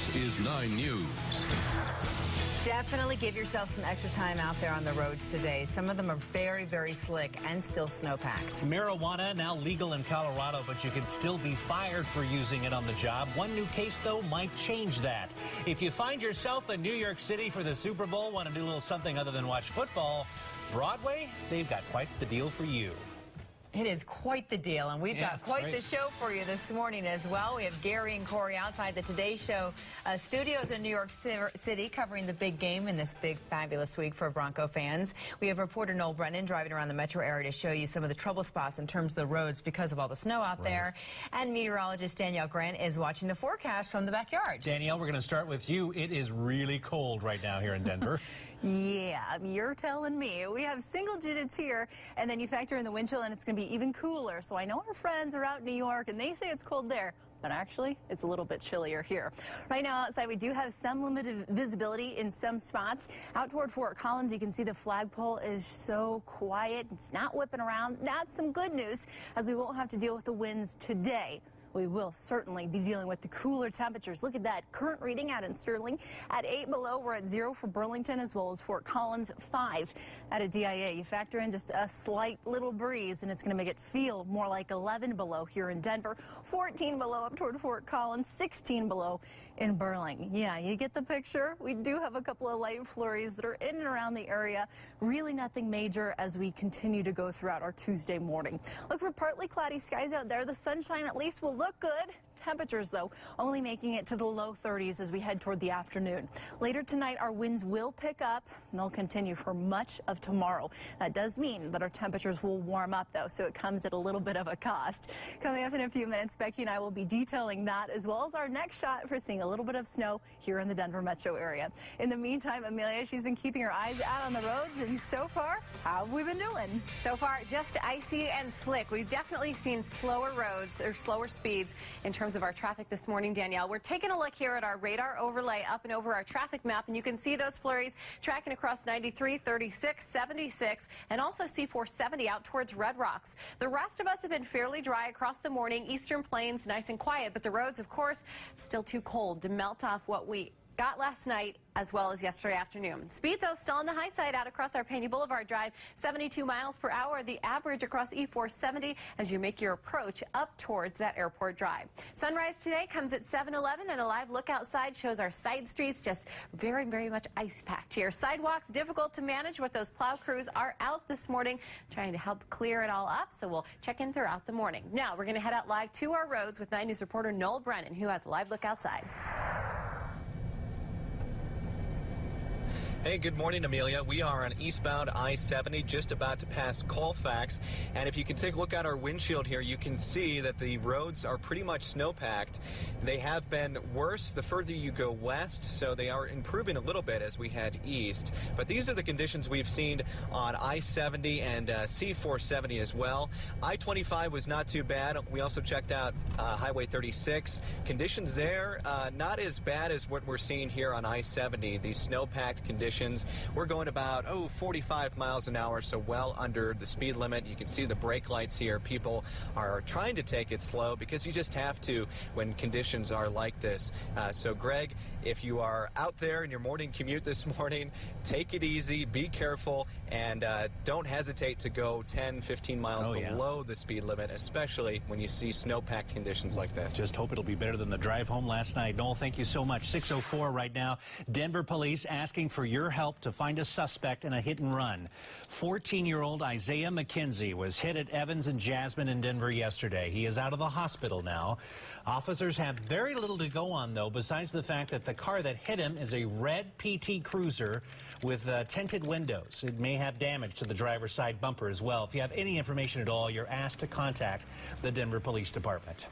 This is 9 News. Definitely give yourself some extra time out there on the roads today. Some of them are very, very slick and still snow-packed. Marijuana now legal in Colorado, but you can still be fired for using it on the job. One new case, though, might change that. If you find yourself in New York City for the Super Bowl, want to do a little something other than watch football, Broadway, they've got quite the deal for you. It is quite the deal, and we've got quite the show for you this morning as well. We have Gary and Corey outside the Today Show studios in New York City covering the big game in this big, fabulous week for Bronco fans. We have reporter Noel Brennan driving around the metro area to show you some of the trouble spots in terms of the roads because of all the snow out there. And meteorologist Danielle Grant is watching the forecast from the backyard. Danielle, we're going to start with you. It is really cold right now here in Denver. Yeah, you're telling me. We have single digits here, and then you factor in the wind chill, and it's going to be even cooler. So I know our friends are out in New York, and they say it's cold there. But actually, it's a little bit chillier here. Right now outside, we do have some limited visibility in some spots. Out toward Fort Collins, you can see the flagpole is so quiet. It's not whipping around. That's some good news, as we won't have to deal with the winds today. We will certainly be dealing with the cooler temperatures. Look at that current reading out in Sterling at 8 below. We're at 0 for Burlington as well as Fort Collins, 5 at a DIA. You factor in just a slight little breeze and it's going to make it feel more like 11 below here in Denver, 14 below up toward Fort Collins, 16 below in Burling. Yeah, you get the picture. We do have a couple of light flurries that are in and around the area. Really nothing major as we continue to go throughout our Tuesday morning. Look for partly cloudy skies out there. The sunshine at least will look good. Temperatures, though, only making it to the low 30s as we head toward the afternoon. Later tonight, our winds will pick up, and they'll continue for much of tomorrow. That does mean that our temperatures will warm up, though, so it comes at a little bit of a cost. Coming up in a few minutes, Becky and I will be detailing that, as well as our next shot for seeing a little bit of snow here in the Denver metro area. In the meantime, Amelia, she's been keeping her eyes out on the roads, and so far, how have we been doing? So far, just icy and slick. We've definitely seen slower roads or slower speeds in terms of our traffic this morning, Danielle. We're taking a look here at our radar overlay up and over our traffic map, and you can see those flurries tracking across 93, 36, 76, and also C470 out towards Red Rocks. The rest of us have been fairly dry across the morning. Eastern Plains, nice and quiet, but the roads, of course, still too cold to melt off what we got last night as well as yesterday afternoon. Speeds, though, still on the high side out across our Pena Boulevard Drive, 72 miles per hour, the average across E470 as you make your approach up towards that airport drive. Sunrise today comes at 7:11, and a live look outside shows our side streets just very, very much ice-packed here. Sidewalks difficult to manage, but those plow crews are out this morning trying to help clear it all up, so we'll check in throughout the morning. Now, we're going to head out live to our roads with 9 News reporter Noel Brennan, who has a live look outside. Hey, good morning, Amelia. We are on eastbound I-70, just about to pass Colfax. And if you can take a look at our windshield here, you can see that the roads are pretty much snow-packed. They have been worse the further you go west, so they are improving a little bit as we head east. But these are the conditions we've seen on I-70 and C470 as well. I-25 was not too bad. We also checked out Highway 36. Conditions there, not as bad as what we're seeing here on I-70. These snow-packed conditions. We're going about 45 miles an hour, so well under the speed limit. You can see the brake lights here. People are trying to take it slow because you just have to when conditions are like this. So Greg, if you are out there in your morning commute this morning, take it easy, be careful, and don't hesitate to go 10, 15 miles below the speed limit, especially when you see snowpack conditions like this. Just hope it'll be better than the drive home last night. Noel, thank you so much. 6:04 right now. Denver police asking for your help to find a suspect in a hit and run. 14-year-old Isaiah McKenzie was hit at Evans and Jasmine in Denver yesterday. He is out of the hospital now. Officers have very little to go on, though, besides the fact that the car that hit him is a red PT Cruiser with tinted windows. It may have damage to the driver's side bumper as well. If you have any information at all, you're asked to contact the Denver Police Department.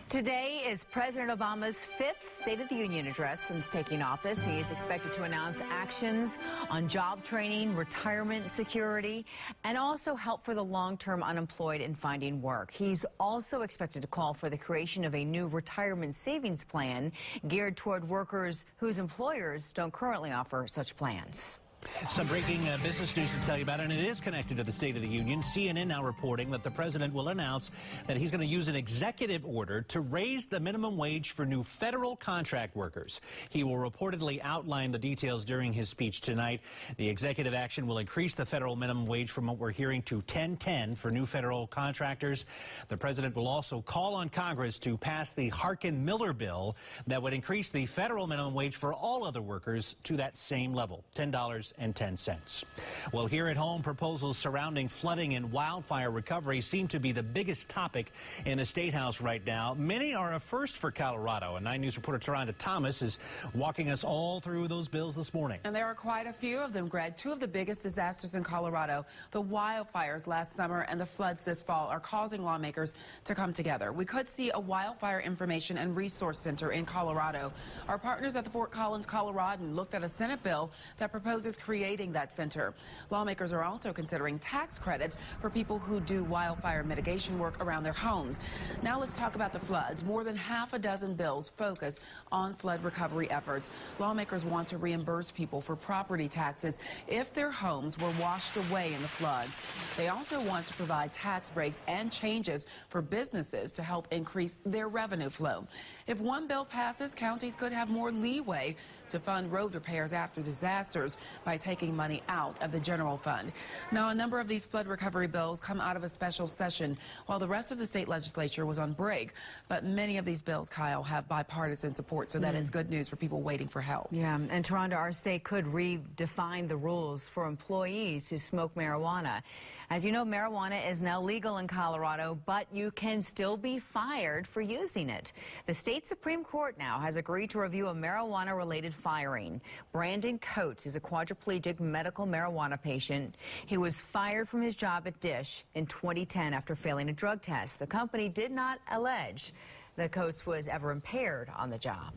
Today is President Obama's 5th State of the Union address since taking office. He is expected to announce actions on job training, retirement security, and also help for the long-term unemployed in finding work. He's also expected to call for the creation of a new retirement savings plan geared toward workers whose employers don't currently offer such plans. Some breaking business news to tell you about, and it is connected to the State of the Union. CNN now reporting that the president will announce that he's going to use an executive order to raise the minimum wage for new federal contract workers. He will reportedly outline the details during his speech tonight. The executive action will increase the federal minimum wage from what we're hearing to $10.10 for new federal contractors. The president will also call on Congress to pass the Harkin-Miller bill that would increase the federal minimum wage for all other workers to that same level, $10.10. Well, here at home, proposals surrounding flooding and wildfire recovery seem to be the biggest topic in the State House right now. Many are a first for Colorado, and 9 News reporter Taronda Thomas is walking us all through those bills this morning. And there are quite a few of them, Greg. Two of the biggest disasters in Colorado, the wildfires last summer and the floods this fall, are causing lawmakers to come together. We could see a wildfire information and resource center in Colorado. Our partners at the Fort Collins Coloradan looked at a Senate bill that proposes creating that center. Lawmakers are also considering tax credits for people who do wildfire mitigation work around their homes. Now let's talk about the floods. More than half a dozen bills focus on flood recovery efforts. Lawmakers want to reimburse people for property taxes if their homes were washed away in the floods. They also want to provide tax breaks and changes for businesses to help increase their revenue flow. If one bill passes, counties could have more leeway to fund road repairs after disasters by taking money out of the general fund. Now, a number of these flood recovery bills come out of a special session while the rest of the state legislature was on break. But many of these bills, Kyle, have bipartisan support, so that it's good news for people waiting for help. Yeah, and Taronda, our state could redefine the rules for employees who smoke marijuana. As you know, marijuana is now legal in Colorado, but you can still be fired for using it. The state Supreme Court now has agreed to review a marijuana-related firing. Brandon Coates is a quadriplegic medical marijuana patient. He was fired from his job at Dish in 2010 after failing a drug test. The company did not allege that Coates was ever impaired on the job.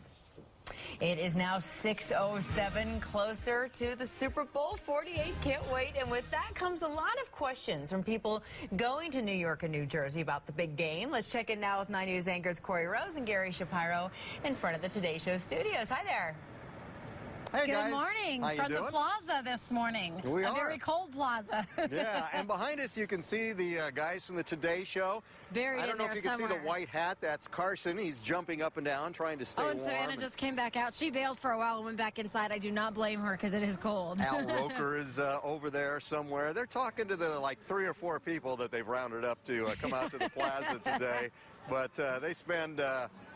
It is now 6:07, closer to the Super Bowl 48. Can't wait. And with that comes a lot of questions from people going to New York and New Jersey about the big game. Let's check in now with 9 News anchors Corey Rose and Gary Shapiro in front of the Today Show studios. Hi there. Hey Good guys. morning from the plaza this morning. We are. A very cold plaza. Yeah, and behind us you can see the guys from the Today Show. Buried I don't know if you can see the white hat. That's Carson. He's jumping up and down trying to stay warm. Oh, and Savannah just came back out. She bailed for a while and went back inside. I do not blame her because it is cold. Al Roker is over there somewhere. They're talking to the 3 or 4 people that they've rounded up to come out to the plaza today. But they spend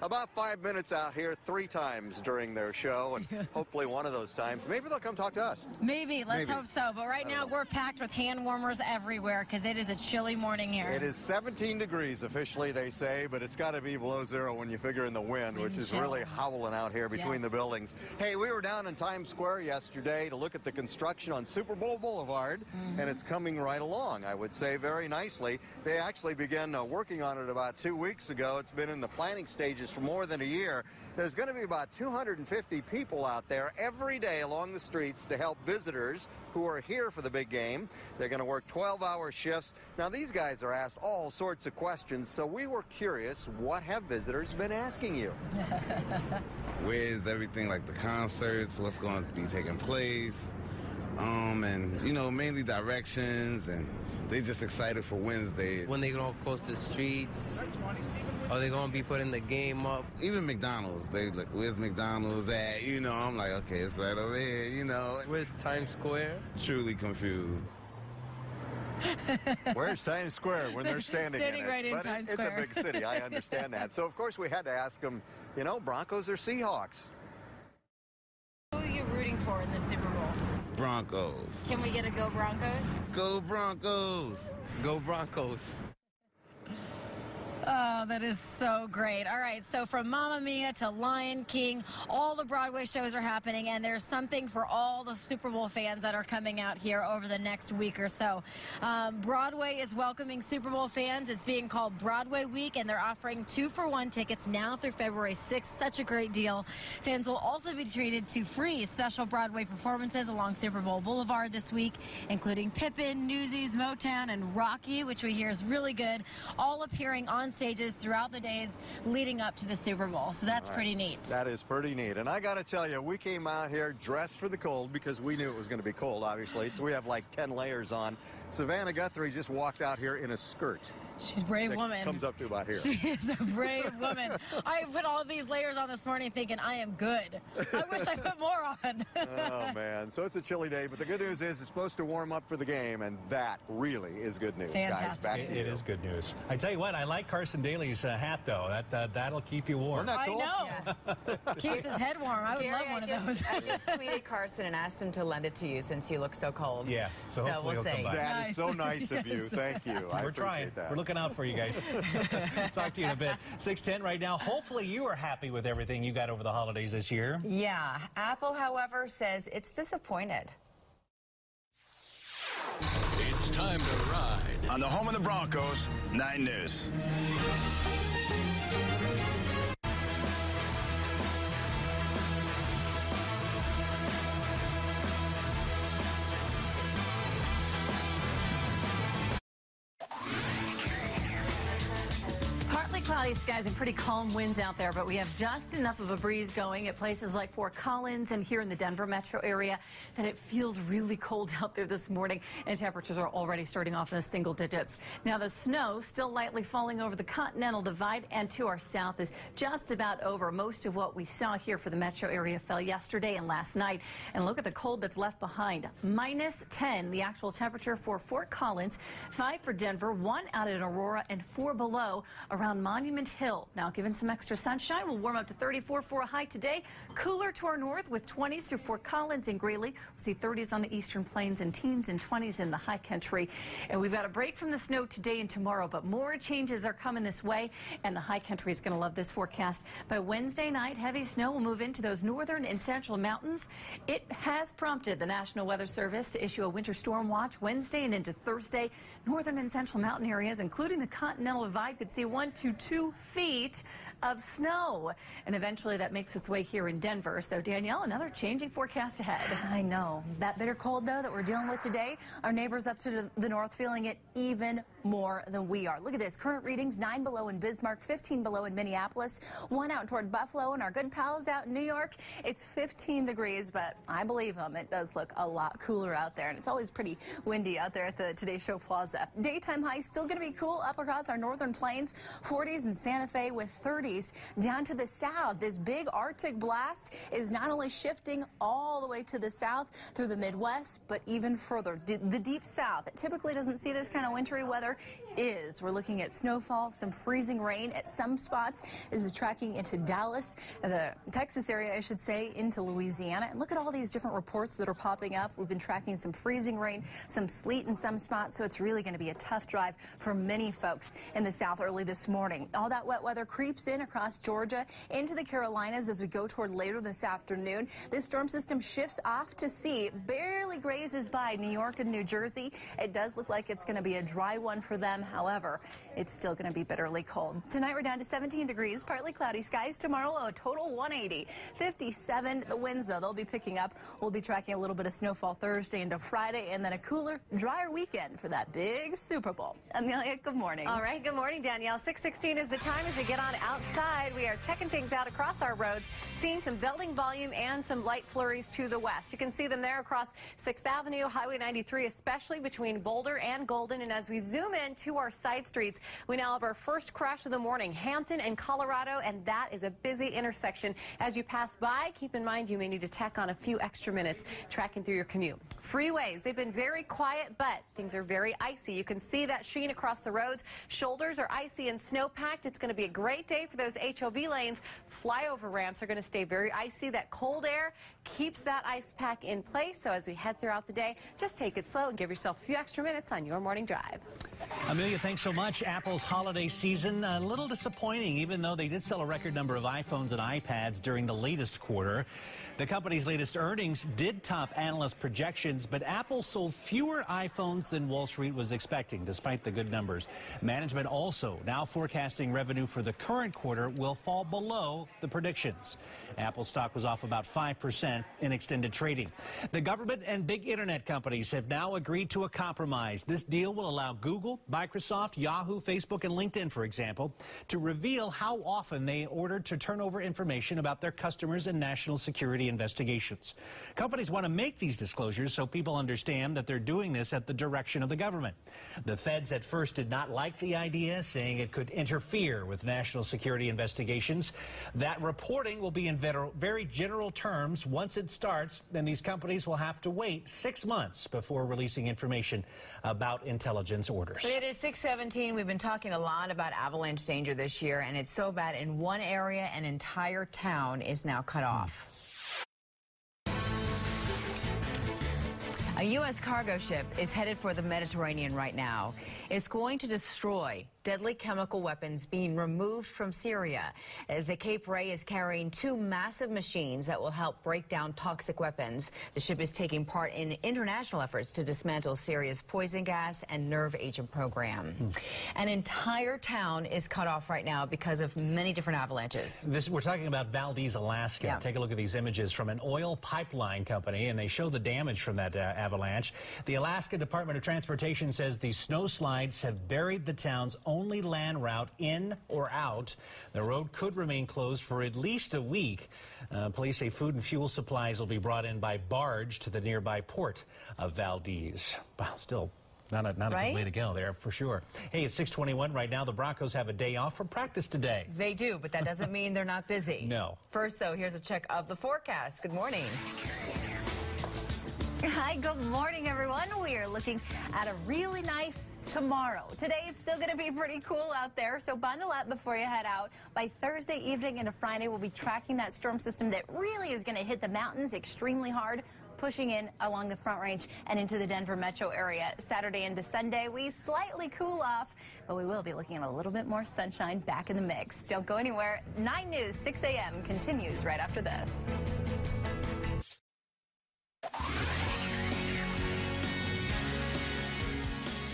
about 5 minutes out here 3 times during their show, and hopefully one of those times, maybe they'll come talk to us. Maybe. Let's hope so. But right now we're packed with hand warmers everywhere because it is a chilly morning here. It is 17 degrees officially, they say, but it's got to be below 0 when you figure in the wind, which is really howling out here between the buildings. Hey, we were down in Times Square yesterday to look at the construction on Super Bowl Boulevard, and it's coming right along, I would say, very nicely. They actually began working on it about 2 weeks ago. It's been in the planning stages for more than a year. There's going to be about 250 people out there every day along the streets to help visitors who are here for the big game. They're going to work 12-hour shifts. Now, these guys are asked all sorts of questions, so we were curious, what have visitors been asking you? Where's everything, like the concerts, what's going to be taking place, and, you know, mainly directions, and they just excited for Wednesday. When they gonna close the streets? Are they gonna be putting the game up? Even McDonald's, they like, where's McDonald's at? You know, I'm like, okay, it's right over here, you know. Where's Times Square? Truly confused. Where's Times Square when they're standing in it? Right in but Times it's Square. a big city, I understand that. So, of course, we had to ask them, you know, Broncos or Seahawks? Who are you rooting for in the Super Bowl? Broncos. Can we get a Go Broncos? Go Broncos. Go Broncos. Oh, that is so great. All right, so from Mamma Mia to Lion King, all the Broadway shows are happening, and there's something for all the Super Bowl fans that are coming out here over the next week or so. Broadway is welcoming Super Bowl fans. It's being called Broadway Week, and they're offering 2-for-1 tickets now through February 6th. Such a great deal. Fans will also be treated to free special Broadway performances along Super Bowl Boulevard this week, including Pippin, Newsies, Motown, and Rocky, which we hear is really good, all appearing on stages throughout the days leading up to the Super Bowl. So that's pretty neat. That is pretty neat. And I got to tell you, we came out here dressed for the cold because we knew it was going to be cold, obviously. So we have like 10 layers on. Savannah Guthrie just walked out here in a skirt. She's a brave woman. Comes up to about here. She is a brave woman. I put all these layers on this morning thinking I am good. I wish I put more on. Oh, man. So it's a chilly day, but the good news is it's supposed to warm up for the game, and that really is good news. Fantastic. Guys, back to you. It is good news. I tell you what, I like Carson Daly's hat, though. That'll keep you warm. Isn't that cool? I know. Keeps his head warm. I would love one of those. I just tweeted Carson and asked him to lend it to you since you look so cold. Yeah, so hopefully we'll he'll come by. That is so nice of you. Thank you. We're trying. That. We're looking out for you guys. Talk to you in a bit. 6:10 right now. Hopefully you are happy with everything you got over the holidays this year. Yeah. Apple, however, says it's disappointed. It's time to ride on the home of the Broncos, 9 News. Cloudy skies and pretty calm winds out there, but we have just enough of a breeze going at places like Fort Collins and here in the Denver metro area that it feels really cold out there this morning, and temperatures are already starting off in the single digits. Now, the snow still lightly falling over the Continental Divide and to our south is just about over. Most of what we saw here for the metro area fell yesterday and last night. And look at the cold that's left behind. -10, the actual temperature for Fort Collins, 5 for Denver, 1 out at Aurora, and 4 below around Monument Hill. Now, given some extra sunshine, we'll warm up to 34 for a high today. Cooler to our north with 20s through Fort Collins and Greeley. We'll see 30s on the eastern plains and teens and 20s in the high country. And we've got a break from the snow today and tomorrow, but more changes are coming this way, and the high country is going to love this forecast. By Wednesday night, heavy snow will move into those northern and central mountains. It has prompted the National Weather Service to issue a winter storm watch Wednesday and into Thursday. Northern and central mountain areas, including the Continental Divide, could see 1 to 2 feet of snow, and eventually that makes its way here in Denver. So, Danielle, another changing forecast ahead. I know. That bitter cold, though, that we're dealing with today, our neighbors up to the north feeling it even more than we are. Look at this. Current readings, 9 below in Bismarck, 15 below in Minneapolis, 1 out toward Buffalo, and our good pals out in New York, it's 15 degrees, but I believe them. It does look a lot cooler out there, and it's always pretty windy out there at the Today Show Plaza. Daytime highs still going to be cool up across our northern plains, 40s in Santa Fe with 30s. Down to the south, this big Arctic blast is not only shifting all the way to the south through the Midwest, but even further. The deep south, it typically doesn't see this kind of wintry weather, is. We're looking at snowfall, some freezing rain at some spots. This is tracking into Dallas, the Texas area, I should say, into Louisiana. And look at all these different reports that are popping up. We've been tracking some freezing rain, some sleet in some spots, so it's really going to be a tough drive for many folks in the south early this morning. All that wet weather creeps in across Georgia into the Carolinas as we go toward later this afternoon. This storm system shifts off to sea, barely grazes by New York and New Jersey. It does look like it's going to be a dry one for them. However, it's still going to be bitterly cold. Tonight we're down to 17 degrees, partly cloudy skies. Tomorrow a total 180. 57 the winds, though, they'll be picking up. We'll be tracking a little bit of snowfall Thursday into Friday, and then a cooler, drier weekend for that big Super Bowl. Amelia, good morning. All right, good morning, Danielle. 6:16 is the time as we get on outside. We are checking things out across our roads, seeing some building volume and some light flurries to the west. You can see them there across 6th Avenue, Highway 93, especially between Boulder and Golden. And as we zoom in to our side streets, we now have our first crash of the morning, Hampton and Colorado, and that is a busy intersection. As you pass by, keep in mind you may need to tack on a few extra minutes tracking through your commute. Freeways, they've been very quiet, but things are very icy. You can see that sheen across the roads. Shoulders are icy and snow-packed. It's going to be a great day for those HOV lanes. Flyover ramps are going to stay very icy. That cold air keeps that ice pack in place. So as we head throughout the day, just take it slow and give yourself a few extra minutes on your morning drive. Amelia, thanks so much. Apple's holiday season, a little disappointing, even though they did sell a record number of iPhones and iPads during the latest quarter. The company's latest earnings did top analyst projections, but Apple sold fewer iPhones than Wall Street was expecting, despite the good numbers. Management also now forecasting revenue for the current quarter will fall below the predictions. Apple stock was off about 5% in extended trading. The government and big internet companies have now agreed to a compromise. This deal will allow Google, Microsoft, Microsoft, Yahoo, Facebook, and LinkedIn, for example, to reveal how often they ordered to turn over information about their customers in national security investigations. Companies want to make these disclosures so people understand that they're doing this at the direction of the government. The feds at first did not like the idea, saying it could interfere with national security investigations. That reporting will be in very general terms. Once it starts, then these companies will have to wait 6 months before releasing information about intelligence orders. It is 6:17. We've been talking a lot about avalanche danger this year, and it's so bad in one area an entire town is now cut off. A U.S. cargo ship is headed for the Mediterranean right now. It's going to destroy deadly chemical weapons being removed from Syria. The Cape Ray is carrying 2 massive machines that will help break down toxic weapons. The ship is taking part in international efforts to dismantle Syria's poison gas and nerve agent program. An entire town is cut off right now because of many different avalanches. We're talking about Valdez, Alaska. Yeah. Take a look at these images from an oil pipeline company, and they show the damage from that avalanche. The Alaska Department of Transportation says these snowslides have buried the town's only land route in or out. The road could remain closed for at least a week. Police say food and fuel supplies will be brought in by barge to the nearby port of Valdez. Wow, still not a good way to go there for sure. Hey, it's 6:21 right now. The Broncos have a day off from practice today. They do, but that doesn't mean they're not busy. No. First, though, here's a check of the forecast. Good morning. Hi, good morning, everyone. We are looking at a really nice tomorrow. Today, it's still going to be pretty cool out there, so bundle up before you head out. By Thursday evening into Friday, we'll be tracking that storm system that really is going to hit the mountains extremely hard, pushing in along the Front Range and into the Denver metro area. Saturday into Sunday, we slightly cool off, but we will be looking at a little bit more sunshine back in the mix. Don't go anywhere. 9 News, 6 a.m. continues right after this.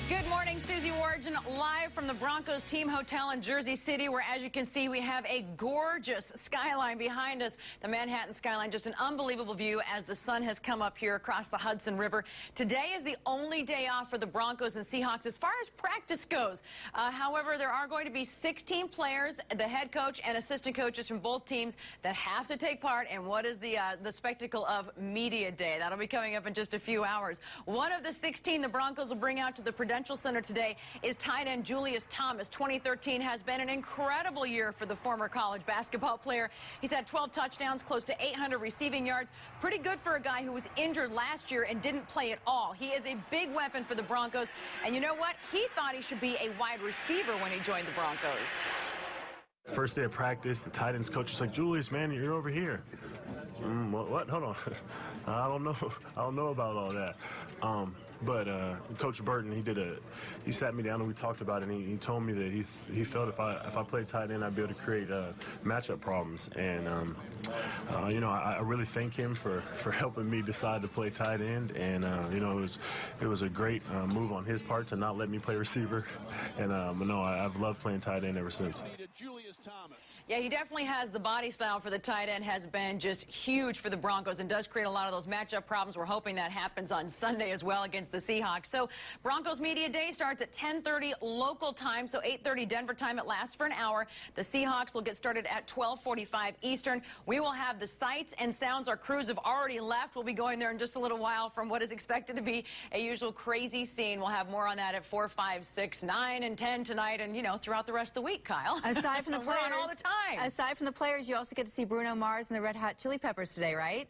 Good morning, Susie Warden, live from the Broncos team hotel in Jersey City, where, as you can see, we have a gorgeous skyline behind us. The Manhattan skyline, just an unbelievable view as the sun has come up here across the Hudson River. Today is the only day off for the Broncos and Seahawks as far as practice goes. However, there are going to be 16 players, the head coach and assistant coaches from both teams that have to take part in what is the spectacle of Media Day. That'll be coming up in just a few hours. One of the 16 the Broncos will bring out to the Prudential Center today is tight end Julius Thomas. 2013 has been an incredible year for the former college basketball player. He's had 12 touchdowns, close to 800 receiving yards. Pretty good for a guy who was injured last year and didn't play at all. He is a big weapon for the Broncos. And you know what? He thought he should be a wide receiver when he joined the Broncos. First day of practice, the tight ends coach was like, Julius, man, you're over here. What? Hold on. I don't know about all that. But Coach Burton, he sat me down and we talked about it, and he told me that he felt if I played tight end, I'd be able to create matchup problems. And you know, I really thank him for helping me decide to play tight end. And you know, it was a great move on his part to not let me play receiver. And no, I've loved playing tight end ever since. Yeah, he definitely has the body style for the tight end, has been just huge for the Broncos and does create a lot of those matchup problems. We're hoping that happens on Sunday as well against the Seahawks. So Broncos Media Day starts at 10:30 local time, so 8:30 Denver time. It lasts for an hour. The Seahawks will get started at 12:45 Eastern. We will have the sights and sounds. Our crews have already left. We'll be going there in just a little while from what is expected to be a usual crazy scene. We'll have more on that at 4, 5, 6, 9, and 10 tonight, and, you know, throughout the rest of the week, Kyle. Aside from the players, we're on all the time. Aside from the players, you also get to see Bruno Mars and the Red Hot Chili Peppers today, right?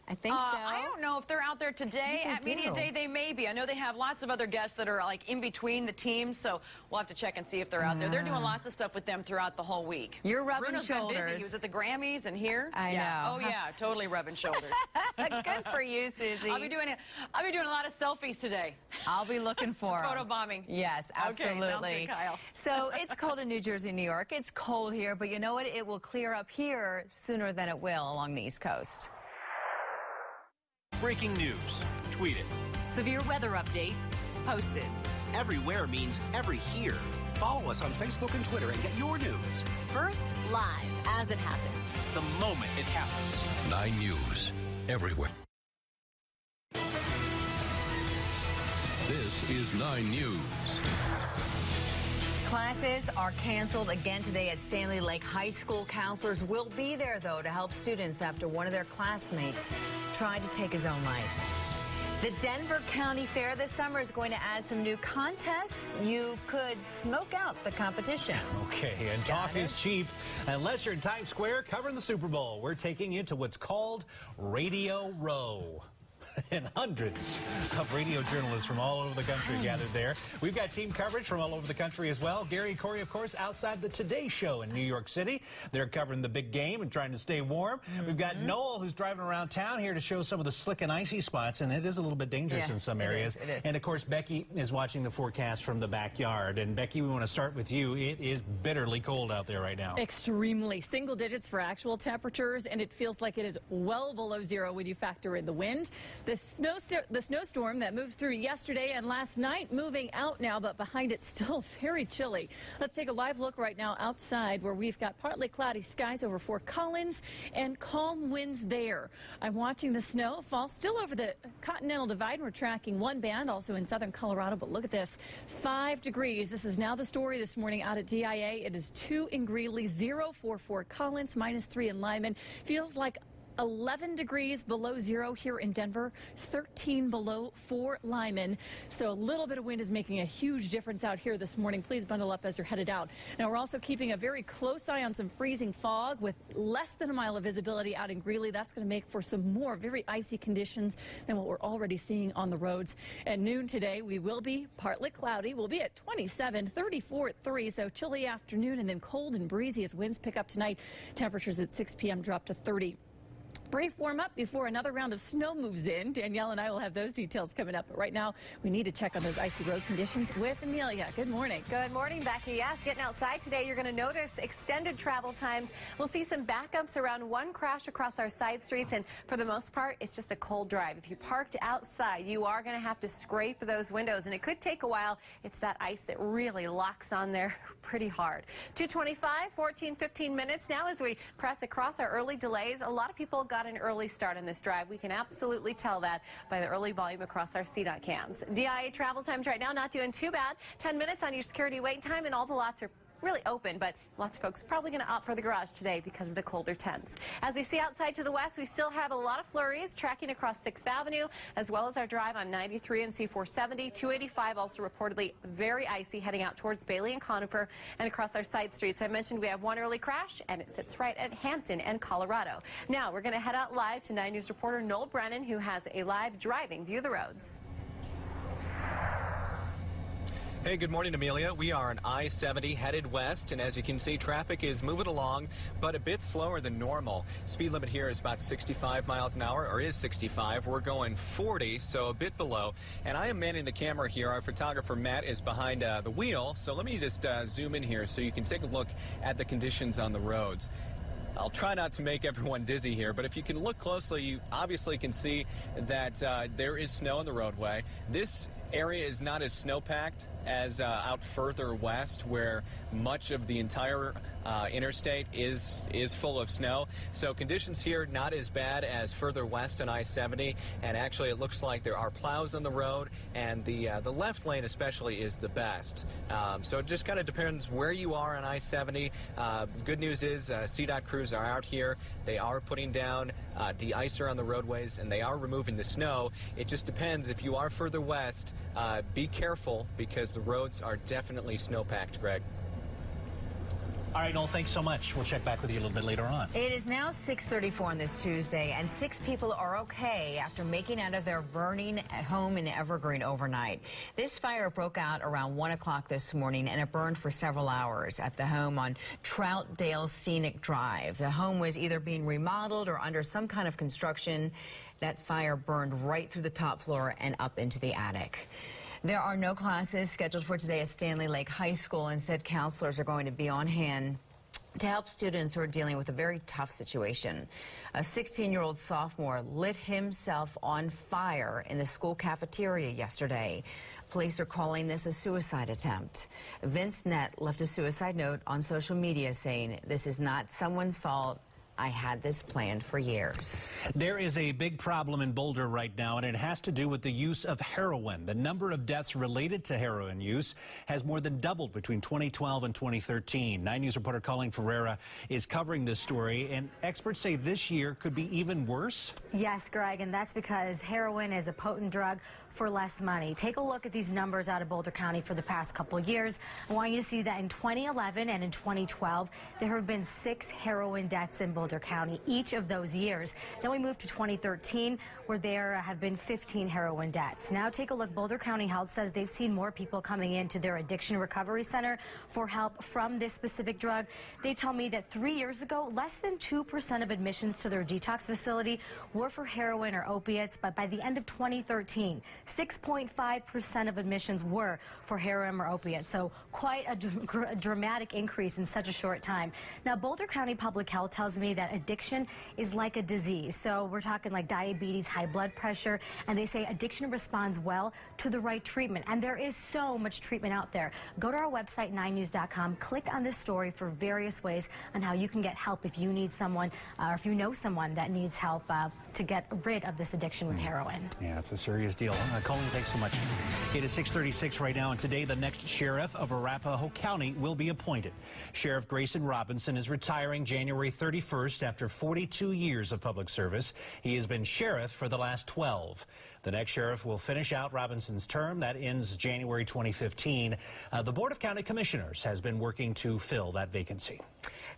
I think so. I don't know if they're out there today. At Media Day, they may be. I know they have lots of other guests that are like in between the teams, so we'll have to check and see if they're out there. They're doing lots of stuff with them throughout the whole week. You're rubbing Bruno's shoulders. Been busy. He was at the Grammys and here. I know. Oh yeah, totally rubbing shoulders. Good for you, Susie. I'll be doing a lot of selfies today. I'll be looking for photo bombing. Yes, absolutely. Okay, sounds good, Kyle. So it's cold in New Jersey, New York. It's cold here, but you know what? It will clear up here sooner than it will along the East Coast. Breaking news. Tweet it. Severe weather update. Posted. Everywhere means every here. Follow us on Facebook and Twitter and get your news. First, live, as it happens. The moment it happens. 9 News. Everywhere. This This is 9 News. Classes are canceled again today at Stanley Lake High School. Counselors will be there, though, to help students after one of their classmates tried to take his own life. The Denver County Fair this summer is going to add some new contests. You could smoke out the competition. Okay, and talk is cheap. Unless you're in Times Square covering the Super Bowl, we're taking you to what's called Radio Row. And hundreds of radio journalists from all over the country gathered there. We've got team coverage from all over the country as well. Gary and Corey, of course, outside the Today Show in New York City. They're covering the big game and trying to stay warm. We've got Noel, who's driving around town here to show some of the slick and icy spots, and it is a little bit dangerous in some areas. It is. And, of course, Becky is watching the forecast from the backyard. And, Becky, we want to start with you. It is bitterly cold out there right now. Extremely. Single digits for actual temperatures, and it feels like it is well below zero when you factor in the wind. The snowstorm that moved through yesterday and last night moving out now, but behind it still very chilly. Let's take a live look right now outside where we've got partly cloudy skies over Fort Collins and calm winds there. I'm watching the snow fall still over the Continental Divide. We're tracking one band also in southern Colorado, but look at this, 5 degrees. This is now the story this morning out at DIA. It is 2 in Greeley, 0 for Fort Collins, -3 in Lyman. Feels like 11 degrees below zero here in Denver, 13 below for Lyman. So a little bit of wind is making a huge difference out here this morning. Please bundle up as you're headed out. Now, we're also keeping a very close eye on some freezing fog with less than a mile of visibility out in Greeley. That's going to make for some more very icy conditions than what we're already seeing on the roads. At noon today, we will be partly cloudy. We'll be at 27, 34 at 3, so chilly afternoon and then cold and breezy as winds pick up tonight. Temperatures at 6 p.m. drop to 30. Brief warm-up before another round of snow moves in. Danielle and I will have those details coming up. But right now, we need to check on those icy road conditions with Amelia. Good morning. Good morning, Becky. Yes, getting outside today, you're going to notice extended travel times. We'll see some backups around one crash across our side streets. And for the most part, it's just a cold drive. If you parked outside, you are going to have to scrape those windows. And it could take a while. It's that ice that really locks on there pretty hard. 2:25, 14, 15 minutes now as we press across our early delays. A lot of people got an early start on this drive. We can absolutely tell that by the early volume across our CDOT cams. DIA travel times right now not doing too bad. 10 minutes on your security wait time, and all the lots are really open, but lots of folks probably going to opt for the garage today because of the colder temps. As we see outside to the west, we still have a lot of flurries tracking across 6th Avenue, as well as our drive on 93 and C470. 285 also reportedly very icy heading out towards Bailey and Conifer and across our side streets. I mentioned we have one early crash, and it sits right at Hampton and Colorado. Now we're going to head out live to 9 News reporter Noel Brennan, who has a live driving view of the roads. Hey, good morning, Amelia. We are on I-70 headed west, and as you can see, traffic is moving along, but a bit slower than normal. Speed limit here is about 65 miles an hour, or is 65. We're going 40, so a bit below. And I am manning the camera here. Our photographer, Matt, is behind the wheel, so let me just zoom in here so you can take a look at the conditions on the roads. I'll try not to make everyone dizzy here, but if you can look closely, you obviously can see that there is snow on the roadway. This area is not as snow-packed as out further west, where much of the entire interstate is full of snow. So conditions here not as bad as further west on I-70, and actually it looks like there are plows on the road, and the left lane especially is the best. So it just kind of depends where you are on I-70. Good news is CDOT crews are out here. They are putting down de-icer on the roadways, and they are removing the snow. It just depends. If you are further west, be careful because the roads are definitely snow-packed, Greg. All right, Noel, thanks so much. We'll check back with you a little bit later on. It is now 6:34 on this Tuesday, and 6 people are okay after making out of their burning home in Evergreen overnight. This fire broke out around 1 o'clock this morning, and it burned for several hours at the home on Troutdale Scenic Drive. The home was either being remodeled or under some kind of construction. That fire burned right through the top floor and up into the attic. There are no classes scheduled for today at Stanley Lake High School. Instead, counselors are going to be on hand to help students who are dealing with a very tough situation. A 16-year-old sophomore lit himself on fire in the school cafeteria yesterday. Police are calling this a suicide attempt. Vince Nett left a suicide note on social media saying, "This is not someone's fault. I had this planned for years. There is a big problem in Boulder right now, and it has to do with the use of heroin. The number of deaths related to heroin use has more than doubled between 2012 and 2013. 9 News reporter Colleen Ferreira is covering this story, and experts say this year could be even worse. Yes, Greg, and that's because heroin is a potent drug for less money. Take a look at these numbers out of Boulder County for the past couple of years. I want you to see that in 2011 and in 2012, there have been 6 heroin deaths in Boulder County each of those years. Then we moved to 2013, where there have been 15 heroin deaths. Now take a look. Boulder County Health says they've seen more people coming into their addiction recovery center for help from this specific drug. They tell me that 3 years ago, less than 2% of admissions to their detox facility were for heroin or opiates, but by the end of 2013, 6.5% of admissions were for heroin or opiates, so quite a dramatic increase in such a short time. Now, Boulder County Public Health tells me that addiction is like a disease, so we're talking like diabetes, high blood pressure, and they say addiction responds well to the right treatment, and there is so much treatment out there. Go to our website, 9news.com, click on this story for various ways on how you can get help if you need someone, or if you know someone that needs help to get rid of this addiction with heroin. Yeah, it's a serious deal. Colleen, thanks so much. It is 6:36 right now, and today the next sheriff of Arapahoe County will be appointed. Sheriff Grayson Robinson is retiring January 31st after 42 years of public service. He has been sheriff for the last 12. The next sheriff will finish out Robinson's term. That ends January 2015. The Board of County Commissioners has been working to fill that vacancy.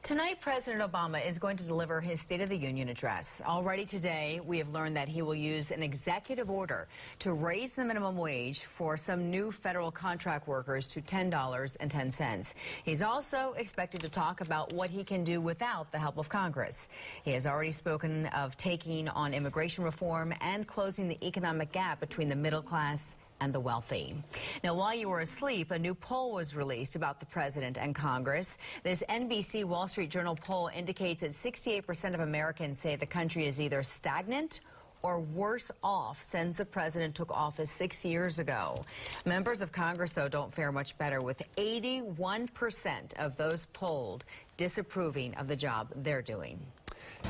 Tonight, President Obama is going to deliver his State of the Union address. Already today, we have learned that he will use an executive order to raise the minimum wage for some new federal contract workers to $10.10. He's also expected to talk about what he can do without the help of Congress. He has already spoken of taking on immigration reform and closing the economic gap between the middle class and the wealthy. Now, while you were asleep, a new poll was released about the president and Congress. This NBC Wall Street Journal poll indicates that 68% of Americans say the country is either stagnant or worse off since the president took office 6 years ago. Members of Congress, though, don't fare much better, with 81% of those polled disapproving of the job they're doing.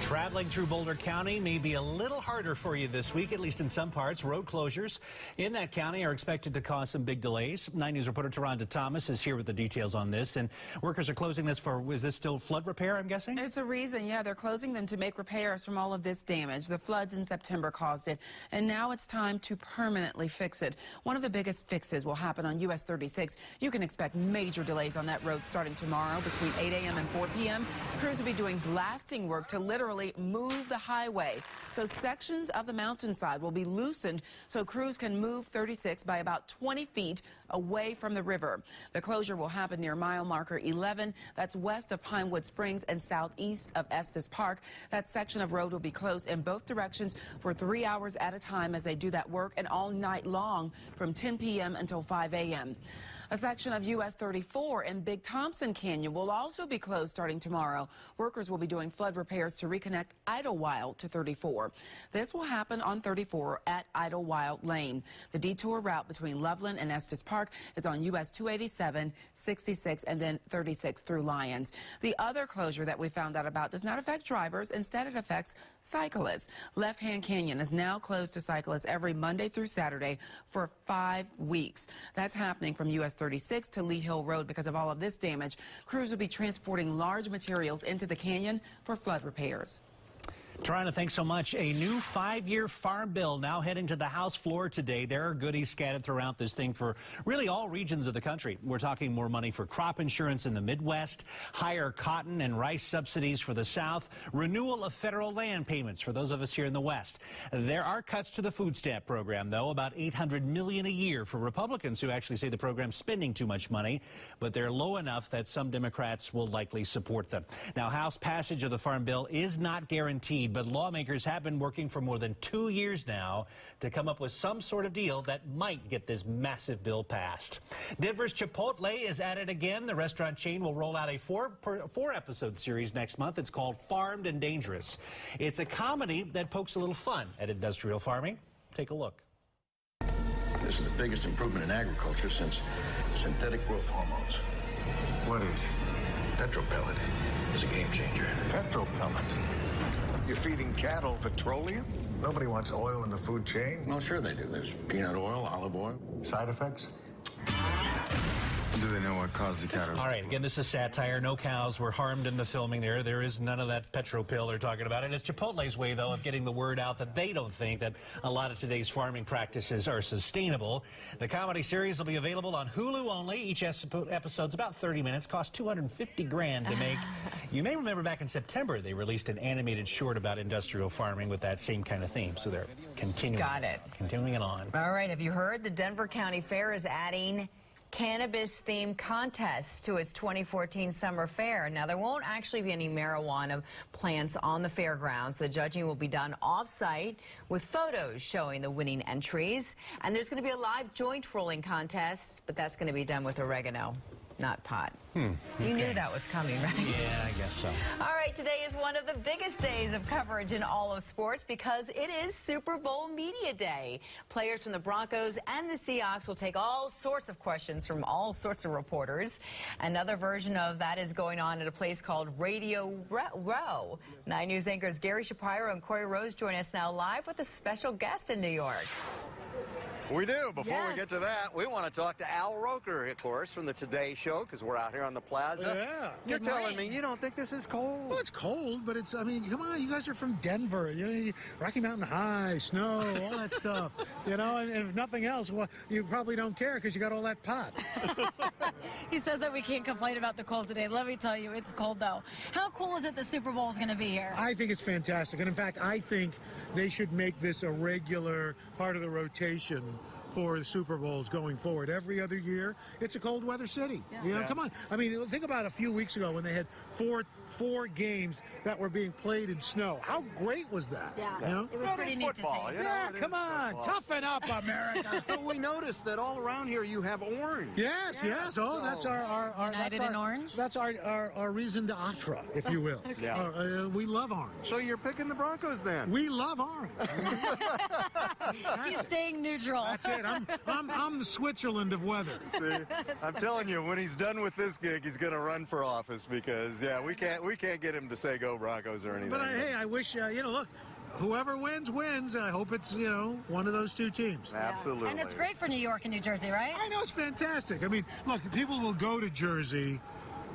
Traveling through Boulder County may be a little harder for you this week, at least in some parts. Road closures in that county are expected to cause some big delays. 9 News reporter Taronda Thomas is here with the details on this. And workers are closing this for, is this still flood repair, I'm guessing? It's a reason, yeah. They're closing them to make repairs from all of this damage. The floods in September caused it, and now it's time to permanently fix it. One of the biggest fixes will happen on US 36. You can expect major delays on that road starting tomorrow between 8 a.m. and 4 p.m. Crews will be doing blasting work to literally move the highway. So sections of the mountainside will be loosened so crews can move 36 by about 20 feet away from the river. The closure will happen near mile marker 11. That's west of Pinewood Springs and southeast of Estes Park. That section of road will be closed in both directions for 3 hours at a time as they do that work, and all night long from 10 p.m. until 5 a.m. A section of US 34 in Big Thompson Canyon will also be closed starting tomorrow. Workers will be doing flood repairs to reconnect Idlewild to 34. This will happen on 34 at Idlewild Lane. The detour route between Loveland and Estes Park is on US 287, 66, and then 36 through Lyons. The other closure that we found out about does not affect drivers. Instead, it affects cyclists. Left Hand Canyon is now closed to cyclists every Monday through Saturday for 5 weeks. That's happening from US 36 to Lee Hill Road because of all of this damage. Crews will be transporting large materials into the canyon for flood repairs. Taronda, thanks so much. A new 5-year farm bill now heading to the House floor today. There are goodies scattered throughout this thing for really all regions of the country. We're talking more money for crop insurance in the Midwest, higher cotton and rice subsidies for the South, renewal of federal land payments for those of us here in the West. There are cuts to the food stamp program, though, about $800 million a year for Republicans who actually say the program's spending too much money, but they're low enough that some Democrats will likely support them. Now, House passage of the farm bill is not guaranteed, but lawmakers have been working for more than 2 years now to come up with some sort of deal that might get this massive bill passed. Denver's Chipotle is at it again. The restaurant chain will roll out a four-episode series next month. It's called Farmed and Dangerous. It's a comedy that pokes a little fun at industrial farming. Take a look. This is the biggest improvement in agriculture since synthetic growth hormones. What is? Petropellet is a game changer. Petropellet? You're feeding cattle petroleum? Nobody wants oil in the food chain. Well, sure they do. There's peanut oil, olive oil. Side effects? Do they know what caused the cattle? All right, again, this is satire. No cows were harmed in the filming there. There is none of that petro pill they're talking about. And it's Chipotle's way, though, of getting the word out that they don't think that a lot of today's farming practices are sustainable. The comedy series will be available on Hulu only. Each episode's about 30 minutes, costs $250,000 to make. You may remember back in September, they released an animated short about industrial farming with that same kind of theme. So they're continuing. Got it. Continuing it on. All right, have you heard the Denver County Fair is adding cannabis-themed contests to its 2014 summer fair? Now, there won't actually be any marijuana plants on the fairgrounds. The judging will be done off-site with photos showing the winning entries. And there's going to be a live joint rolling contest, but that's going to be done with oregano, not pot. You knew that was coming, right? Yeah, I guess so. All right, today is one of the biggest days of coverage in all of sports because it is Super Bowl Media Day. Players from the Broncos and the Seahawks will take all sorts of questions from all sorts of reporters. Another version of that is going on at a place called Radio Row. 9 News anchors Gary Shapiro and Corey Rose join us now live with a special guest in New York. We do. Before we get to that, we want to talk to Al Roker, of course, from the Today Show, because we're out here on the plaza. Yeah. You're telling me you don't think this is cold? Well, it's cold, but it's, I mean, come on, you guys are from Denver. You know, Rocky Mountain High, snow, all that stuff. You know, and if nothing else, well, you probably don't care because you got all that pot. He says that we can't complain about the cold today. Let me tell you, it's cold, though. How cool is it the Super Bowl is going to be here? I think it's fantastic. And, in fact, I think they should make this a regular part of the rotation for the Super Bowls going forward. Every other year, it's a cold weather city. Yeah. You know, come on. I mean, think about a few weeks ago when they had four games that were being played in snow. How great was that? Yeah, you know? it was pretty neat to see. Yeah, come on, toughen up, America. So we noticed that all around here you have orange. Yes. Oh, that's our United in orange? That's our reason d'etre, if you will. We love orange. So you're picking the Broncos then? We love orange. He's staying neutral. That's it. I'm the Switzerland of weather. See, I'm telling you, when he's done with this gig, he's going to run for office because, we can't get him to say go Broncos or anything. But hey, I wish, look, whoever wins, wins. I hope it's, one of those two teams. Absolutely. And it's great for New York and New Jersey, right? I know, it's fantastic. I mean, look, people will go to Jersey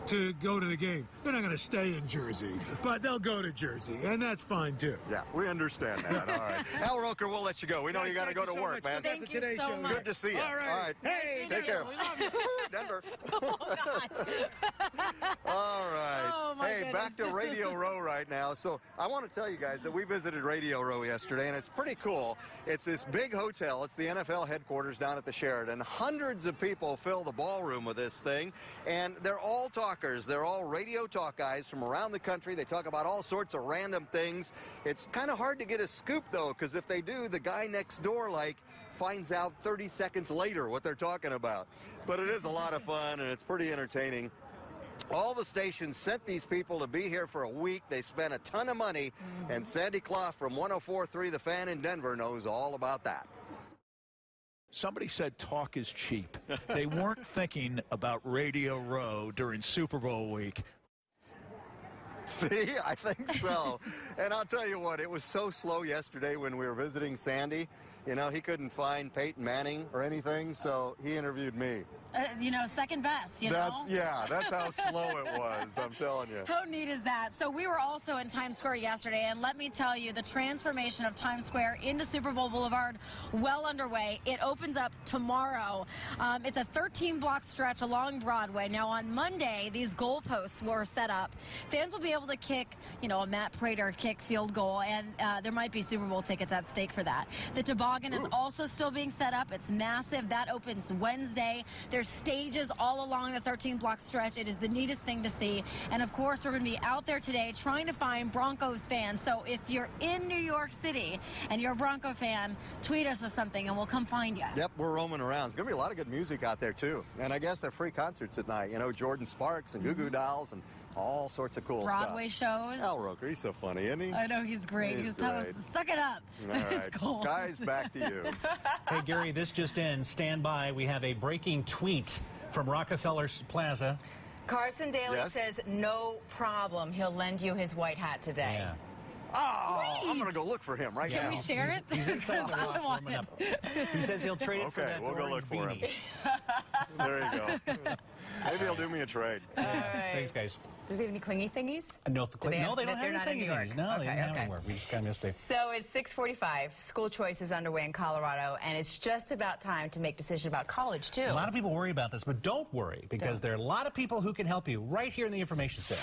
to go to the game. They're not going to stay in Jersey, but they'll go to Jersey, and that's fine, too. Yeah, we understand that. All right. Al Roker, we'll let you go. We know you got to go to work, man. Thank you so much. Good to see you. All right. Hey, take care. We love you. Denver. Oh, gosh. All right. Oh, my hey, back to Radio Row right now. So I want to tell you guys that we visited Radio Row yesterday, and it's pretty cool. It's this big hotel. It's the NFL headquarters down at the Sheraton. Hundreds of people fill the ballroom with this thing, and they're all talkers. They're all radio talk guys from around the country. They talk about all sorts of random things. It's kind of hard to get a scoop, though, because if they do, the guy next door, finds out 30 seconds later what they're talking about. But it is a lot of fun, and it's pretty entertaining. All the stations sent these people to be here for a week. They spent a ton of money, and Sandy Clough from 104.3 The Fan in Denver knows all about that. Somebody said talk is cheap. They weren't thinking about Radio Row during Super Bowl week. See, I think so. And I'll tell you what, it was so slow yesterday when we were visiting Sandy. He couldn't find Peyton Manning or anything, so he interviewed me. Second best, That's how slow it was, I'm telling you. How neat is that? So we were also in Times Square yesterday, and let me tell you, the transformation of Times Square into Super Bowl Boulevard, well underway. It opens up tomorrow. It's a 13-block stretch along Broadway. Now, on Monday, these goalposts were set up. Fans will be able to kick, a Matt Prater kick field goal, and there might be Super Bowl tickets at stake for that. The toboggan is also still being set up. It's massive. That opens Wednesday. There's stages all along the 13-block stretch. It is the neatest thing to see. And, of course, we're going to be out there today trying to find Broncos fans. So if you're in New York City and you're a Bronco fan, tweet us or something, and we'll come find you. Yep, we're roaming around. There's going to be a lot of good music out there, too. And I guess they're free concerts at night. Jordan Sparks and Goo Goo Dolls and all sorts of cool Broadway stuff. shows. Al Roker, he's so funny, isn't he? I know, he's great. He's telling us to suck it up. All right. It's cool. Guys, back to you. Hey, Gary, this just in. Stand by. We have a breaking tweet from Rockefeller Plaza. Carson Daly says no problem. He'll lend you his white hat today. Yeah. Oh, I'm going to go look for him right now. Can we share it? He's inside the locker room. He says he'll trade it for that we'll go look for beanie. him. There you go. Maybe he'll do me a trade. All right. Thanks, guys. Does he have any clingy thingies? No, they don't have any clingy things. No, they don't have okay. anywhere. We just kind of missed it. So it's 6:45. School choice is underway in Colorado, and it's just about time to make decisions about college, too. A lot of people worry about this, but don't worry, because there are a lot of people who can help you right here in the Information Center.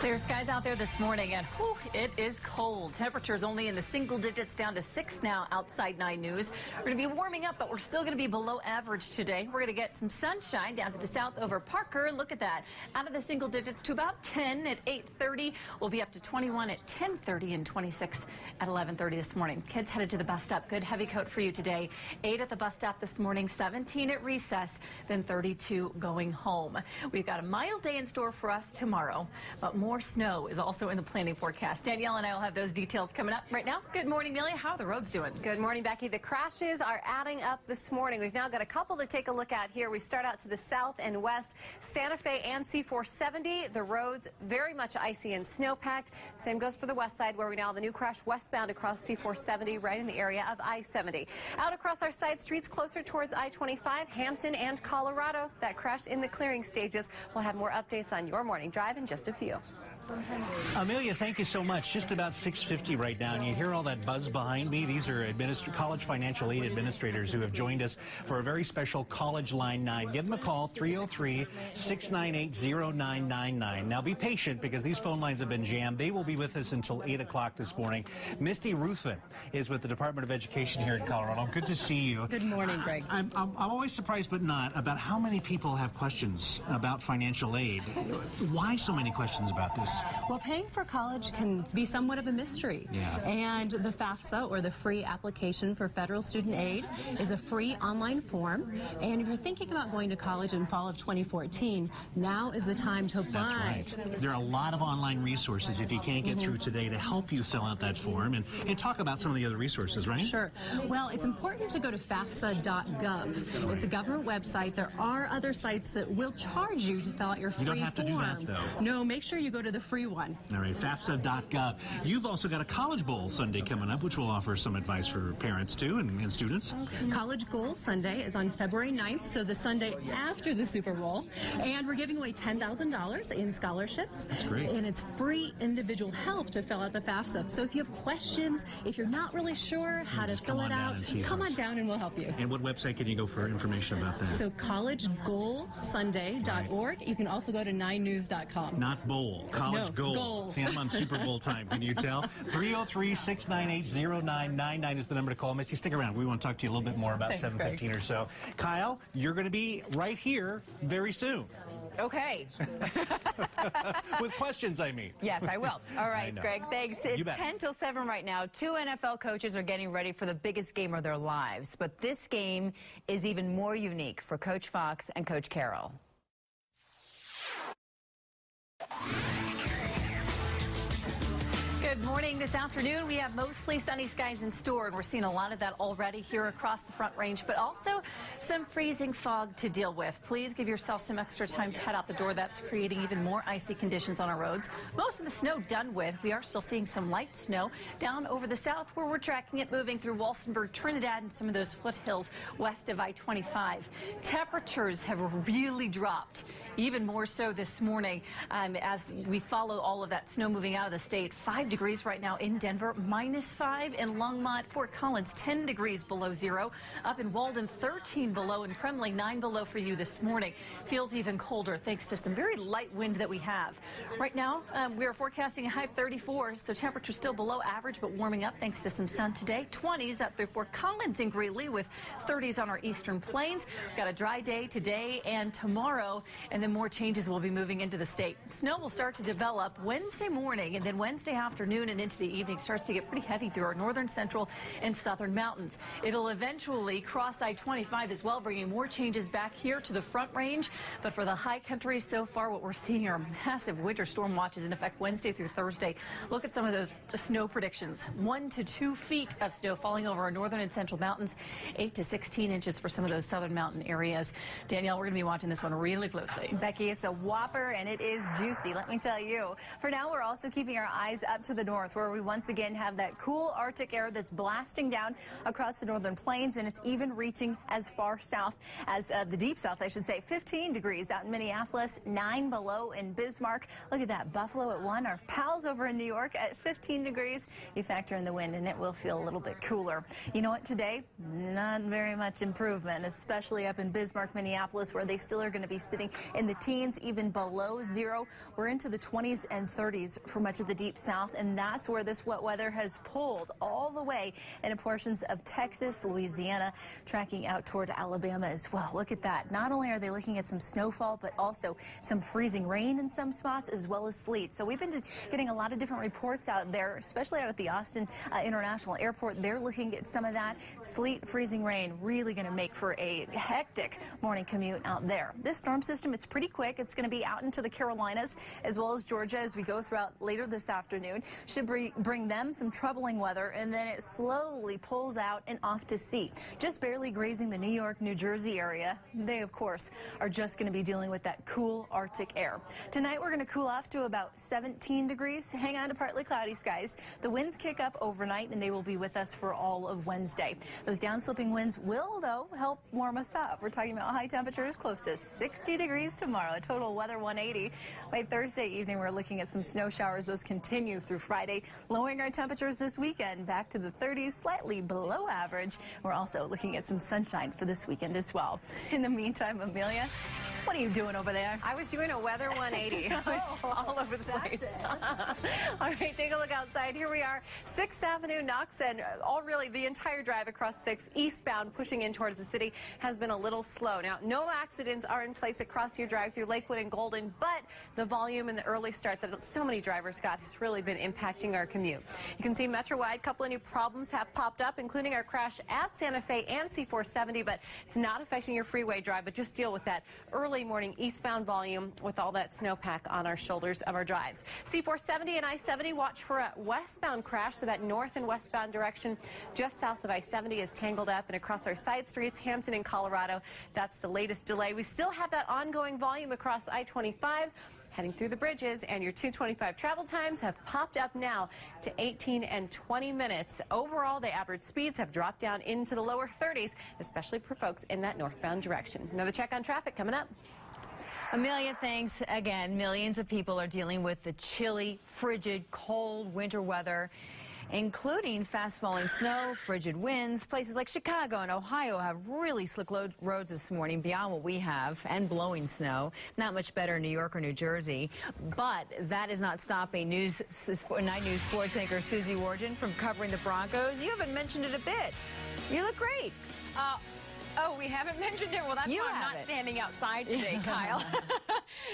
Clear skies out there this morning, and whew, it is cold. Temperatures only in the single digits, down to 6 now outside 9 News. We're going to be warming up, but we're still going to be below average today. We're going to get some sunshine down to the south over Parker. And look at that. Out of the single digits to about 10 at 8:30. We'll be up to 21 at 10:30 and 26 at 11:30 this morning. Kids headed to the bus stop. Good heavy coat for you today. 8 at the bus stop this morning, 17 at recess, then 32 going home. We've got a mild day in store for us tomorrow, but more snow is also in the planning forecast. Danielle and I will have those details coming up right now. Good morning, Amelia. How are the roads doing? Good morning, Becky. The crashes are adding up this morning. We've now got a couple to take a look at here. We start out to the south and west, Santa Fe and C470. The roads very much icy and snow-packed. Same goes for the west side, where we now have the new crash westbound across C470 right in the area of I-70. Out across our side streets closer towards I-25, Hampton and Colorado. That crash in the clearing stages. We'll have more updates on your morning drive in just a few. Amelia, thank you so much. Just about 6:50 right now, and you hear all that buzz behind me. These are college financial aid administrators who have joined us for a very special College Line 9. Give them a call, 303-698-0999. Now, be patient, because these phone lines have been jammed. They will be with us until 8 o'clock this morning. Misty Ruthven is with the Department of Education here in Colorado. Good to see you. Good morning, Greg. I'm always surprised, but not, about how many people have questions about financial aid. Why so many questions about this? Well, paying for college can be somewhat of a mystery. Yeah. And the FAFSA, or the Free Application for Federal Student Aid, is a free online form. And if you're thinking about going to college in fall of 2014, now is the time to apply. That's right. There are a lot of online resources, if you can't get through today, to help you fill out that form and talk about some of the other resources, right? Sure. Well, it's important to go to FAFSA.gov. It's a government website. There are other sites that will charge you to fill out your free form. You don't have to do that, though. No, make sure you go to the free one. All right, FAFSA.gov. You've also got a College Bowl Sunday coming up, which will offer some advice for parents, too, and students. College Goal Sunday is on February 9th, so the Sunday after the Super Bowl. And we're giving away $10,000 in scholarships. That's great. And it's free individual help to fill out the FAFSA. So if you have questions, if you're not really sure how to fill it out, come on down and we'll help you. And what website can you go for information about that? So collegegoalsunday.org. Right. You can also go to 9news.com. Not bowl. College Goal. See, I'm on Super Bowl time. Can you tell? 303-698-0999 is the number to call. Missy, stick around. We want to talk to you a little bit more about 7:15 or so. Kyle, you're going to be right here very soon. Okay. With questions, I mean. Yes, I will. All right, Greg, thanks. It's 10 till 7 right now. 2 NFL coaches are getting ready for the biggest game of their lives. But this game is even more unique for Coach Fox and Coach Carroll. Good morning. This afternoon, we have mostly sunny skies in store, and we're seeing a lot of that already here across the Front Range, but also some freezing fog to deal with. Please give yourself some extra time to head out the door. That's creating even more icy conditions on our roads. Most of the snow done with. We are still seeing some light snow down over the south, where we're tracking it moving through Walsenburg, Trinidad, and some of those foothills west of I-25. Temperatures have really dropped, even more so this morning as we follow all of that snow moving out of the state. 5 degrees right now in Denver, -5 in Longmont, Fort Collins, 10 degrees below zero. Up in Walden, 13 below, and Kremling, 9 below for you this morning. Feels even colder thanks to some very light wind that we have. Right now, we are forecasting a high of 34, so temperature still below average, but warming up thanks to some sun today. 20s up through Fort Collins and Greeley, with 30s on our eastern plains. We've got a dry day today and tomorrow, and and then more changes will be moving into the state. Snow will start to develop Wednesday morning, and then Wednesday afternoon and into the evening starts to get pretty heavy through our northern, central, and southern mountains. It'll eventually cross I-25 as well, bringing more changes back here to the Front Range. But for the high country so far, what we're seeing are massive winter storm watches in effect Wednesday through Thursday. Look at some of those snow predictions. 1 to 2 feet of snow falling over our northern and central mountains, 8 to 16 inches for some of those southern mountain areas. Danielle, we're going to be watching this one really closely. Becky, it's a whopper and it is juicy, let me tell you. For now, we're also keeping our eyes up to the north, where we once again have that cool Arctic air that's blasting down across the northern plains, and it's even reaching as far south as the deep south, I should say. 15 degrees out in Minneapolis, 9 below in Bismarck. Look at that, Buffalo at 1. Our pals over in New York at 15 degrees. You factor in the wind and it will feel a little bit cooler. You know what, today, not very much improvement, especially up in Bismarck, Minneapolis, where they still are going to be sitting in the teens, even below zero. We're into the 20s and 30s for much of the deep south, and that's where this wet weather has pulled all the way into portions of Texas, Louisiana, tracking out toward Alabama as well. Look at that. Not only are they looking at some snowfall, but also some freezing rain in some spots, as well as sleet. So we've been getting a lot of different reports out there, especially out at the Austin International Airport. They're looking at some of that sleet, freezing rain, really going to make for a hectic morning commute out there. This storm system, it's pretty quick. It's going to be out into the Carolinas as well as Georgia as we go throughout later this afternoon. Should bring them some troubling weather, and then it slowly pulls out and off to sea. Just barely grazing the New York, New Jersey area. They, of course, are just going to be dealing with that cool Arctic air. Tonight, we're going to cool off to about 17 degrees. Hang on to partly cloudy skies. The winds kick up overnight, and they will be with us for all of Wednesday. Those downslipping winds will, though, help warm us up. We're talking about high temperatures close to 60 degrees tomorrow. Total weather 180. By Thursday evening, we're looking at some snow showers. Those continue through Friday, lowering our temperatures this weekend back to the 30s, slightly below average. We're also looking at some sunshine for this weekend as well. In the meantime, Amelia, what are you doing over there? I was doing a weather 180. I was all over the place. All right, take a look outside. Here we are, 6th Avenue, Knox, and really the entire drive across 6th eastbound pushing in towards the city has been a little slow. Now, no accidents are in place across your drive through Lakewood and Golden, but the volume and the early start that so many drivers got has really been impacting our commute. You can see Metro-wide, a couple of new problems have popped up, including our crash at Santa Fe and C470, but it's not affecting your freeway drive, but just deal with that early morning eastbound volume with all that snowpack on our shoulders of our drives. C470 and I-70, watch for a westbound crash, so that north and westbound direction just south of I-70 is tangled up, and across our side streets, Hampton and Colorado, that's the latest delay. We still have that ongoing volume across I-25 heading through the bridges, and your 225 travel times have popped up now to 18 and 20 minutes. Overall, the average speeds have dropped down into the lower 30s, especially for folks in that northbound direction. Another check on traffic coming up. Amelia, thanks again. Millions of people are dealing with the chilly, frigid, cold winter weather, including fast-falling snow, frigid winds. Places like Chicago and Ohio have really slick roads this morning beyond what we have, and blowing snow. Not much better in New York or New Jersey. But that is not stopping Night News sports anchor Susie Wargin from covering the Broncos. You haven't mentioned it a bit. You look great. Oh, we haven't mentioned it? Well, that's why I'm not standing outside today, Kyle.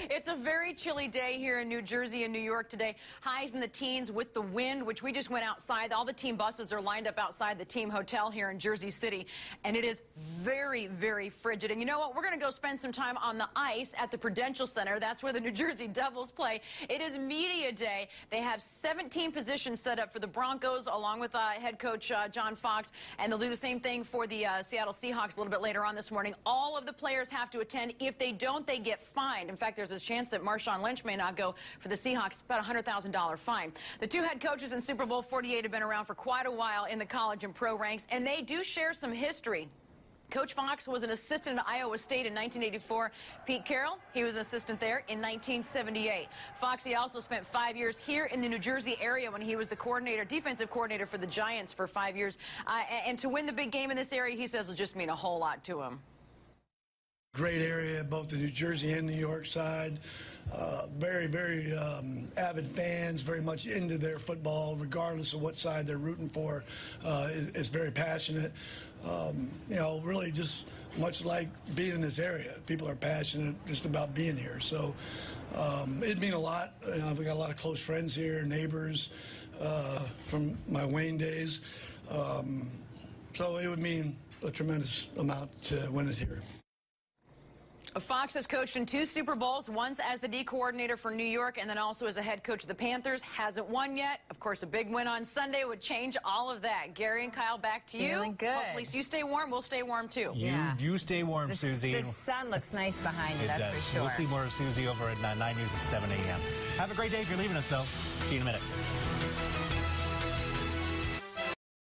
It's a very chilly day here in New Jersey and New York today. Highs in the teens with the wind, which we just went outside. All the team buses are lined up outside the team hotel here in Jersey City, and it is very, very frigid. And you know what? We're going to go spend some time on the ice at the Prudential Center. That's where the New Jersey Devils play. It is media day. They have 17 positions set up for the Broncos, along with head coach John Fox, and they'll do the same thing for the Seattle Seahawks a little bit later on this morning. All of the players have to attend. If they don't, they get fined. In fact, there's a chance that Marshawn Lynch may not go for the Seahawks, about a $100,000 fine. The two head coaches in Super Bowl 48 have been around for quite a while in the college and pro ranks, and they do share some history. Coach Fox was an assistant at Iowa State in 1984. Pete Carroll, he was an assistant there in 1978. Foxy also spent 5 years here in the New Jersey area when he was the coordinator, defensive coordinator for the Giants for 5 years. And to win the big game in this area, he says, will just mean a whole lot to him. Great area, both the New Jersey and New York side. Very, very avid fans, very much into their football, regardless of what side they're rooting for. Is very passionate. You know, really just much like being in this area. People are passionate just about being here. So it'd mean a lot. I've got a lot of close friends here, neighbors from my Wayne days. So it would mean a tremendous amount to win it here. Fox has coached in 2 Super Bowls, once as the D coordinator for New York and then also as a head coach of the Panthers. Hasn't won yet. Of course, a big win on Sunday would change all of that. Gary and Kyle, back to you. Feeling good. Hopefully you stay warm. We'll stay warm, too. You stay warm, Susie. The sun looks nice behind you, that's does. for sure. We'll see more of Susie over at 9 News at 7 a.m. Have a great day if you're leaving us, though. See you in a minute.